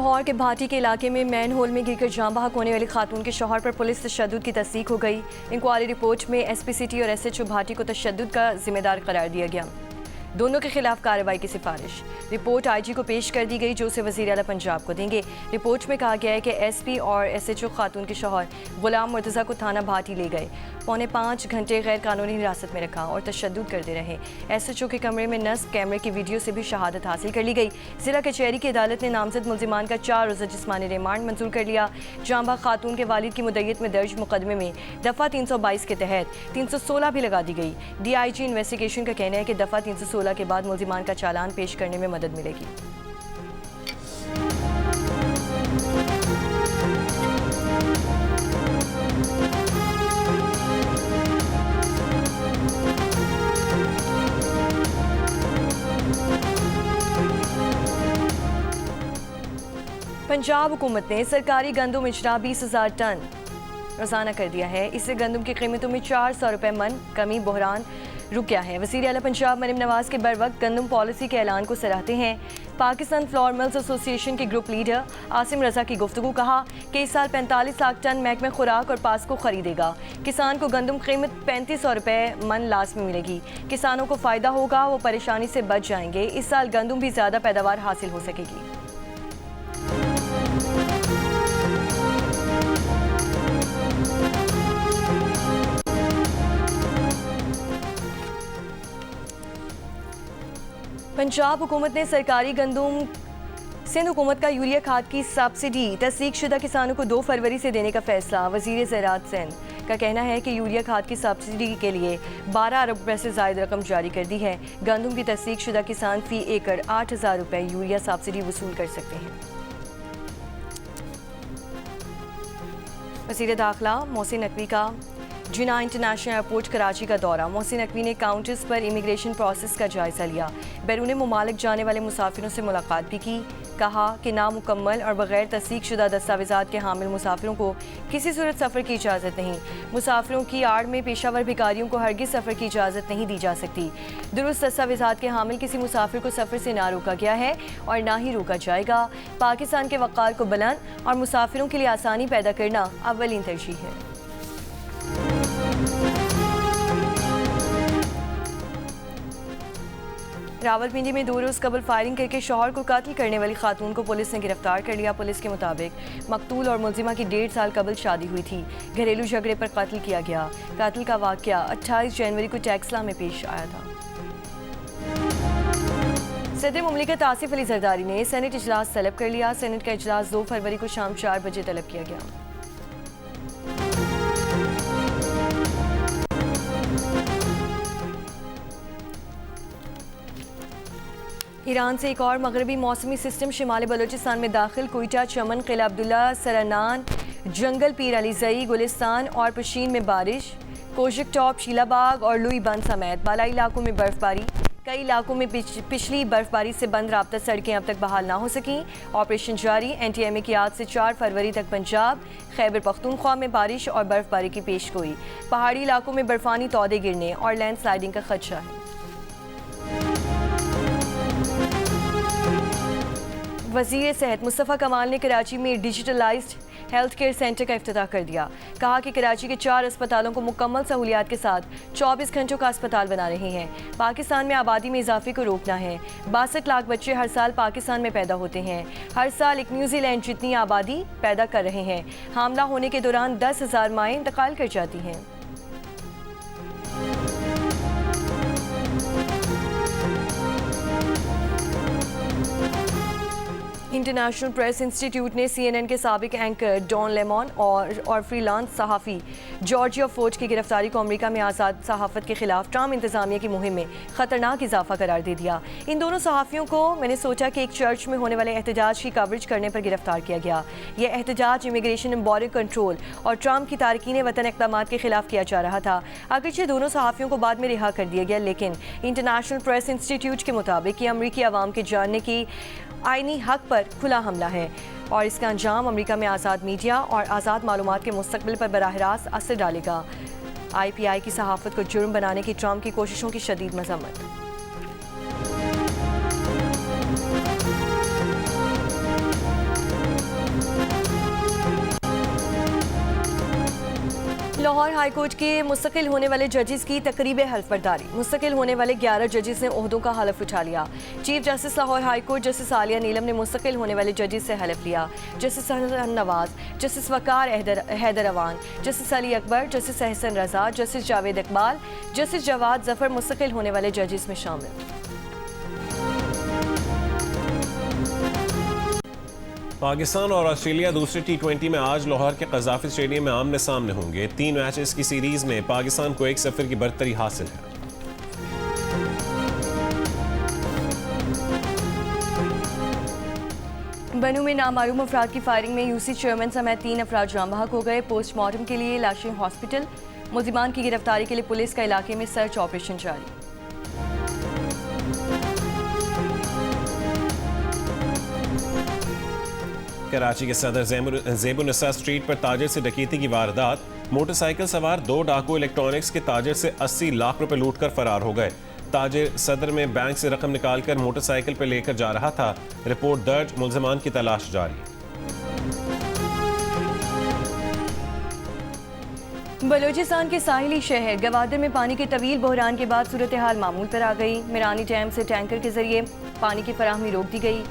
लाहौर के भाटी के इलाके में मैन होल में गिरकर जान बहक होने वाली खातून के शौहर पर पुलिस तशद्दुद की तस्दीक हो गई। इंक्वायरी रिपोर्ट में एसपी सिटी और एसएचओ भाटी को तशद्दुद का जिम्मेदार करार दिया गया। दोनों के खिलाफ कार्रवाई की सिफारिश। रिपोर्ट आईजी को पेश कर दी गई, जो उसे वज़ीर आला पंजाब को देंगे। रिपोर्ट में कहा गया है कि एसपी और एसएचओ खातून के शौहर गुलाम मुर्तज़ा को थाना भाटी ले गए, 4.5 घंटे गैर कानूनी हिरासत में रखा और तशद्दुद करते रहे। एसएचओ के कमरे में नस्ब कैमरे की वीडियो से भी शहादत हासिल कर ली गई। जिला कचहरी की अदालत ने नामजद मुल्जिमान का 4 रोज़ा जिस्मानी रिमांड मंजूर कर लिया। जांबा खातून के वालिद की मुद्दत में दर्ज मुकदमे में दफ़ा 322 के तहत 316 भी लगा दी गई। डीआईजी इन्वेस्टिगेशन का कहना है कि दफ़ा 316 के बाद मुल्जिमान का चालान पेश करने में मदद मिलेगी। पंजाब हुकूमत ने सरकारी गंदम इजरा 20,000 टन रोजाना कर दिया है। इससे गंदम की कीमतों में 400 रुपये मन कमी बहरान रुक गया है। वज़ीर आला पंजाब मरीम नवाज के बर वक्त गंदम पॉलिसी के ऐलान को सराहते हैं। पाकिस्तान फ्लोर मिल्स एसोसिएशन के ग्रुप लीडर आसिम रजा की गुफ्तगू, कहा कि इस साल 45 लाख टन महकमे खुराक और पास्को खरीदेगा। किसान को गंदम कीमत 3500 रुपये मन लाजमी मिलेगी। किसानों को फ़ायदा होगा, वो परेशानी से बच जाएंगे। इस साल गंदम भी ज़्यादा पैदावार हासिल हो सकेगी। पंजाब हुकूमत ने सरकारी गंदम सिंध हुकूमत का यूरिया खाद की सब्सिडी तस्दीकशुदा किसानों को 2 फरवरी से देने का फैसला। वज़ीर ज़राअत सिंध का कहना है कि यूरिया खाद की सब्सिडी के लिए 12 अरब रुपये से ज़ायद रकम जारी कर दी है। गंदम की तस्दीकशुदा किसान फ़ी एकड़ 8,000 रुपये यूरिया सब्सिडी वसूल कर सकते हैं। वज़ीर दाखिला मोहसिन नकवी का जिना इंटरनेशनल एयरपोर्ट कराची का दौरा। मोहसिन नकवी ने काउंटर्स पर इमिग्रेशन प्रोसेस का जायजा लिया। बैरून मुमालिक जाने वाले मुसाफिरों से मुलाकात भी की। कहा कि नामुकम्मल और बगैर तस्दीकशुदा दस्तावेज़ात के हामिल मुसाफिरों को किसी सूरत सफ़र की इजाज़त नहीं। मुसाफिरों की आड़ में पेशावर भिखारियों को हरगिज़ सफ़र की इजाज़त नहीं दी जा सकती। दुरुस्त दस्तावेज़ात के हामिल किसी मुसाफिर को सफ़र से ना रोका गया है और ना ही रोका जाएगा। पाकिस्तान के वक़ार को बुलंद और मुसाफिरों के लिए आसानी पैदा करना अव्वलीन तरजीह है। रावलपिंडी में 2 रोज़ कबल फायरिंग करके शौहर को कत्ल करने वाली खातून को पुलिस ने गिरफ्तार कर लिया। पुलिस के मुताबिक मकतूल और मुल्जिमा की 1.5 साल कबल शादी हुई थी। घरेलू झगड़े पर कत्ल किया गया। कत्ल का वाक़या 28 जनवरी को टेक्सला में पेश आया था। सदर मुमलिकत आसिफ अली जरदारी ने सेनेट इजलास तलब कर लिया। सेनेट का इजलास 2 फरवरी को शाम 4 बजे तलब किया गया। ईरान से एक और मगरबी मौसमी सिस्टम शिमाली बलूचिस्तान में दाखिल। कोयटा, चमन, किला अब्दुल्ला, सरनान, जंगल, पीर अली जई, गुलिस्तान और पशीन में बारिश। कोशिक टॉप, शीलाबाग और लुई बंद समेत बालाई इलाकों में बर्फबारी। कई इलाकों में पिछली बर्फबारी से बंद राब्ता सड़कें अब तक बहाल ना हो सकीं। ऑपरेशन जारी। NTMA की आज से 4 फरवरी तक पंजाब, खैबर पख्तूनख्वा में बारिश और बर्फबारी की पेशगोई। पहाड़ी इलाकों में बर्फानी तौदे गिरने और लैंडस्लाइडिंग का खदशा है। वज़ीर सेहत मुस्तफ़ा कमाल ने कराची में डिजिटलाइज्ड हेल्थ केयर सेंटर का इफ्तिताह कर दिया। कहा कि कराची के 4 अस्पतालों को मुकम्मल सहूलियात के साथ 24 घंटों का अस्पताल बना रहे हैं। पाकिस्तान में आबादी में इजाफे को रोकना है। 62 लाख बच्चे हर साल पाकिस्तान में पैदा होते हैं। हर साल एक न्यूजीलैंड जितनी आबादी पैदा कर रहे हैं। हामला होने के दौरान 10,000 माएँ इंतकाल कर जाती हैं। इंटरनेशनल प्रेस इंस्टीट्यूट ने CNN के साबिक एंकर डॉन लेमन और फ्रीलांस सहाफ़ी जॉर्जिया फोर्ड की गिरफ्तारी को अमेरिका में आज़ाद सहाफ़त के खिलाफ ट्रम्प इंतजामिया की मुहिम में ख़तरनाक इजाफा करार दे दिया। इन दोनों सहाफ़ियों को मिनेसोटा के एक चर्च में होने वाले एहतजाज की कवरेज करने पर गिरफ्तार किया गया। यह एहतजाज इमिग्रेशन एंड बॉर्डर कंट्रोल और ट्रम्प की तारकीन वतन इक़दामात के खिलाफ किया जा रहा था। अगरचे दोनों सहाफ़ियों को बाद में रिहा कर दिया गया, लेकिन इंटरनेशनल प्रेस इंस्टीट्यूट के मुताबिक ये अमरीकी आवाम के जानने की आईनी हक पर खुला हमला है और इसका अंजाम अमेरिका में आज़ाद मीडिया और आज़ाद मालूमात के मुस्तकबिल पर बराह रास्त असर डालेगा। IPI की सहाफ़त को जुर्म बनाने की ट्रम्प की कोशिशों की शदीद मज़म्मत। लाहौर हाईकोर्ट के मुस्तकिल होने वाले जजेस की तकरीब हल्फ बर्दारी। मुस्तकिल होने वाले 11 जजेस ने ओहदों का हल्फ उठा लिया। Chief justice Lahore high court justice Aliya Neelam ने मुस्तकिल होने वाले जजेस से हल्फ लिया। Justice Hasan Nawaz, justice Waqar Haider Awan, justice Ali Akbar, justice Ehsan Raza, justice Javed Iqbal, justice Jawad Zafar मुस्तकिल होने वाले जजेस में शामिल। पाकिस्तान और ऑस्ट्रेलिया दूसरे T20 में आज लाहौर के कज़ाफ़ी स्टेडियम में आमने सामने होंगे। 3 मैचेस की सीरीज में पाकिस्तान को 1-0 की बरतरी हासिल है। बनू में नामालूम अफराद की फायरिंग में यूसी चेयरमैन समेत 3 अफराद जाम बहक हो गए। पोस्टमार्टम के लिए लाशें हॉस्पिटल। मुल्जिमान की गिरफ्तारी के लिए पुलिस का इलाके में सर्च ऑपरेशन जारी। कराची के सदर ज़ेबुन्निसा स्ट्रीट पर ताजिर से डकैती की वारदात। मोटरसाइकिल सवार 2 डाकू इलेक्ट्रॉनिक्स के ताजिर से 80 लाख रुपए लूटकर फरार हो गए। ताजिर सदर में बैंक से रकम निकालकर मोटरसाइकिल पर लेकर जा रहा था। रिपोर्ट दर्ज, मुल्जिमान की तलाश जारी। बलूचिस्तान के साहिली शहर गवादर में पानी के तवील बहरान के बाद सूरत हाल मामूल पर आ गई। मिरानी डैम से टैंकर के जरिए पानी की फराहमी रोक दी गई।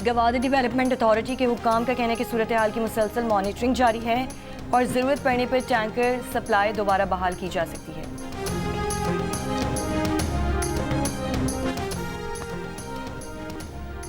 गवादर डेवलपमेंट अथॉरिटी के हुक्काम का कहना है कि सूरत हाल की मुसलसल मॉनिटरिंग जारी है और ज़रूरत पड़ने पर टैंकर सप्लाई दोबारा बहाल की जा सकती है।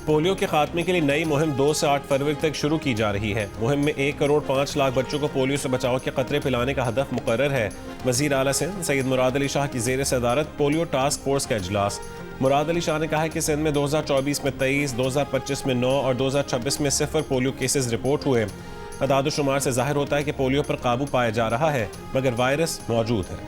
पोलियो के खात्मे के लिए नई मुहिम 2 से 8 फरवरी तक शुरू की जा रही है। मुहिम में 1 करोड़ 5 लाख बच्चों को पोलियो से बचाव के कतरे पिलाने का हदफ मुकर्रर है। वज़ीर आला सिंध सैयद मुराद अली शाह की ज़ेर सदारत पोलियो टास्क फोर्स का इजलास। मुराद अली शाह ने कहा है कि सिंध में 2024 में 23, 2025 में 9 और 2026 में 0 पोलियो केसेस रिपोर्ट हुए। अदाद शुमार से जाहिर होता है कि पोलियो पर काबू पाया जा रहा है, मगर वायरस मौजूद है।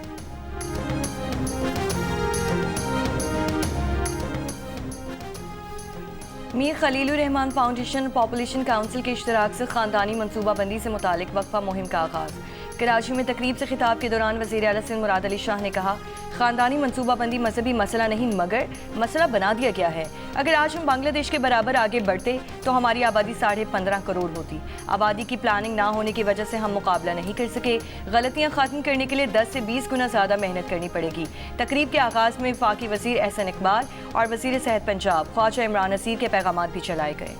Mir Khalilur Rahman foundation population council के इश्तराक से खानदानी मनसूबाबंदी से मुतालिक वक्फा मुहिम का आगाज़। कराची में तकरीब से खिताब के दौरान वज़ीर आला सिंध मुराद अली शाह ने कहा, खानदानी मनसूबाबंदी मजहबी मसला नहीं मगर मसला बना दिया गया है। अगर आज हम बांग्लादेश के बराबर आगे बढ़ते तो हमारी आबादी 15.5 करोड़ होती। आबादी की प्लानिंग ना होने की वजह से हम मुकाबला नहीं कर सके। गलतियाँ ख़त्म करने के लिए 10 से 20 गुना ज़्यादा मेहनत करनी पड़ेगी। तकरीब के आगाज़ में वफाकी वज़ीर एहसन इकबाल और वज़ीर सेहत पंजाब ख्वाजा इमरान नसीर के पैगामात भी चलाए गए।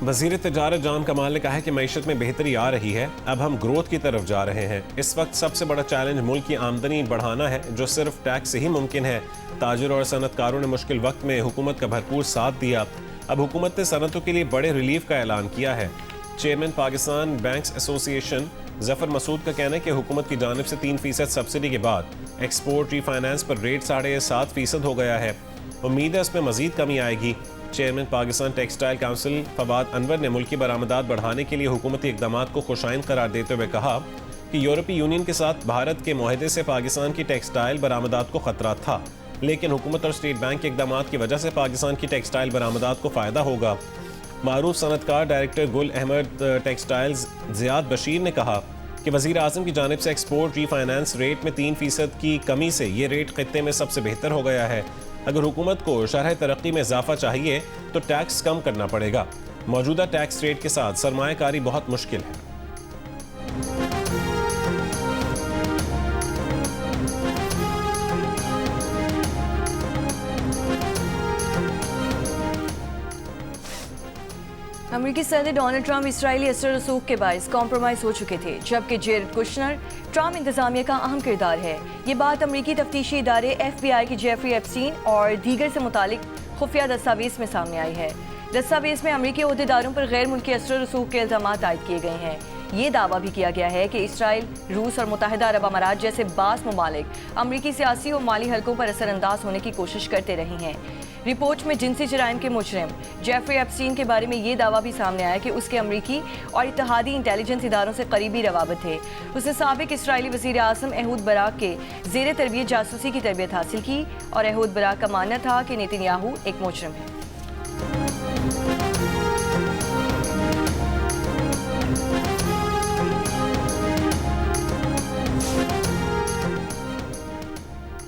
वज़ीर तिजारत जान कमाल ने कहा है कि मईशत में बेहतरी आ रही है, अब हम ग्रोथ की तरफ जा रहे हैं। इस वक्त सबसे बड़ा चैलेंज मुल्क की आमदनी बढ़ाना है, जो सिर्फ टैक्स से ही मुमकिन है। ताजिर और सनतकारों ने मुश्किल वक्त में हुकूमत का भरपूर साथ दिया। अब हुकूमत ने सनतों के लिए बड़े रिलीफ का ऐलान किया है। Chairman Pakistan banks association Zafar Masood का कहना है कि हुकूमत की जानिब से 3% सब्सिडी के बाद एक्सपोर्ट रीफाइनेंस पर रेट 7.5% हो गया है। उम्मीद है इसमें मजीद कमी आएगी। Chairman Pakistan textile council Fawad Anwar ने मुल्की बरामदात बढ़ाने के लिए हुकूमती इक़दाम को खुशाइन करार देते हुए कहा कि यूरोपीय यूनियन के साथ भारत के मुआहदे से पाकिस्तान की टेक्सटाइल बरामदात को खतरा था, लेकिन हुकूमत और स्टेट बैंक के इक़दाम की वजह से पाकिस्तान की टेक्सटाइल बरामदात को फ़ायदा होगा। मारूफ सनतकार director Gul Ahmed textiles Ziyad Bashir ने कहा कि वज़ीर आज़म की जानिब से एक्सपोर्ट रीफाइनेंस रेट में 3% की कमी से ये रेट खित्ते में सबसे बेहतर हो गया है। अगर हुकूमत को शरह तरक्की में इजाफा चाहिए तो टैक्स कम करना पड़ेगा। मौजूदा टैक्स रेट के साथ सरमायाकारी बहुत मुश्किल है। अमेरिकी सदर डोनाल्ड ट्रंप इसराइली असर रसूख के बायस कॉम्प्रोमाइज़ हो चुके थे, जबकि जेरेड कुशनर ट्रंप इंतजामिया का अहम किरदार है। ये बात अमेरिकी तफ्तीशी इदारे FBI की जेफरी एप्स्टीन और दीगर से मुतालिक खुफिया दस्तावेज़ में सामने आई है। दस्तावेज़ में अमेरिकी ओहदेदारों पर गैर मुल्की असर रसूख के इल्ज़ाम आयद किए गए हैं। ये दावा भी किया गया है कि इसराइल, रूस और मुत्तहिदा अरब अमारात जैसे बास ममालिक अमरीकी सियासी और माली हलकों पर असरअंदाज होने की कोशिश करते रहे हैं। रिपोर्ट में जिनसी जराइम के मुजरिम जेफरी एप्स्टीन के बारे में ये दावा भी सामने आया कि उसके अमरीकी और इत्तेहादी इंटेलिजेंस इदारों से करीबी रवाबत थे। उसने साबिक इसराइली वज़ीर आज़म एहूद बराक के ज़ेर तरबियत जासूसी की तरबियत हासिल की और एहूद बराक का मानना था कि नेतन्याहू एक मुजरिम है।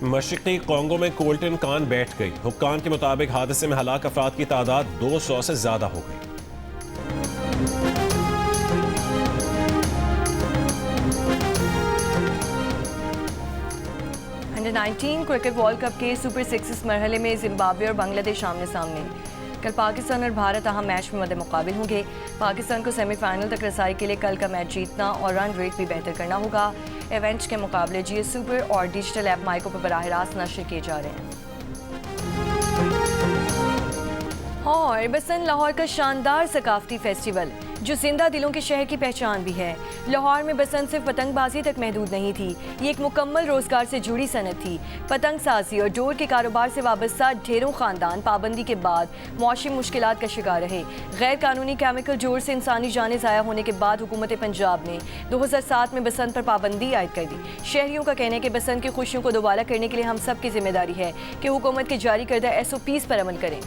मशरक़ी कोंगो में कोल्टन कान बैठ गई। हुक्काम के मुताबिक हादसे में हलाक अफराद की तादाद 200 से ज्यादा हो गई। अंडर 19 क्रिकेट वर्ल्ड कप के सुपर 6 मरहले में जिम्बाब्वे और बांग्लादेश आमने सामने। कल पाकिस्तान और भारत अहम मैच में मद्दे मुकाबिल होंगे। पाकिस्तान को सेमीफाइनल तक रसाई के लिए कल का मैच जीतना और रन रेट भी बेहतर करना होगा। इवेंट के मुकाबले जियो सुपर और डिजिटल ऐप माइको पर बराह रास्त नशर किए जा रहे हैं। और बसंत लाहौर का शानदार सकाफती फेस्टिवल जो जिंदा दिलों के शहर की पहचान भी है। लाहौर में बसंत सिर्फ पतंगबाजी तक महदूद नहीं थी, ये एक मुकम्मल रोजगार से जुड़ी सनत थी। पतंग साजी और डोर के कारोबार से वाबस्ता ढेरों खानदान पाबंदी के बाद मौशी मुश्किलात का शिकार रहे। गैर कानूनी केमिकल डोर से इंसानी जानें ज़ाया होने के बाद हुकूमत पंजाब ने 2007 में बसंत पर पाबंदी आयद कर दी। शहरियों का कहना है कि बसंत की खुशियों को दोबारा करने के लिए हम सब की जिम्मेदारी है कि हुकूमत के जारी करदा SOPs पर अमल करें।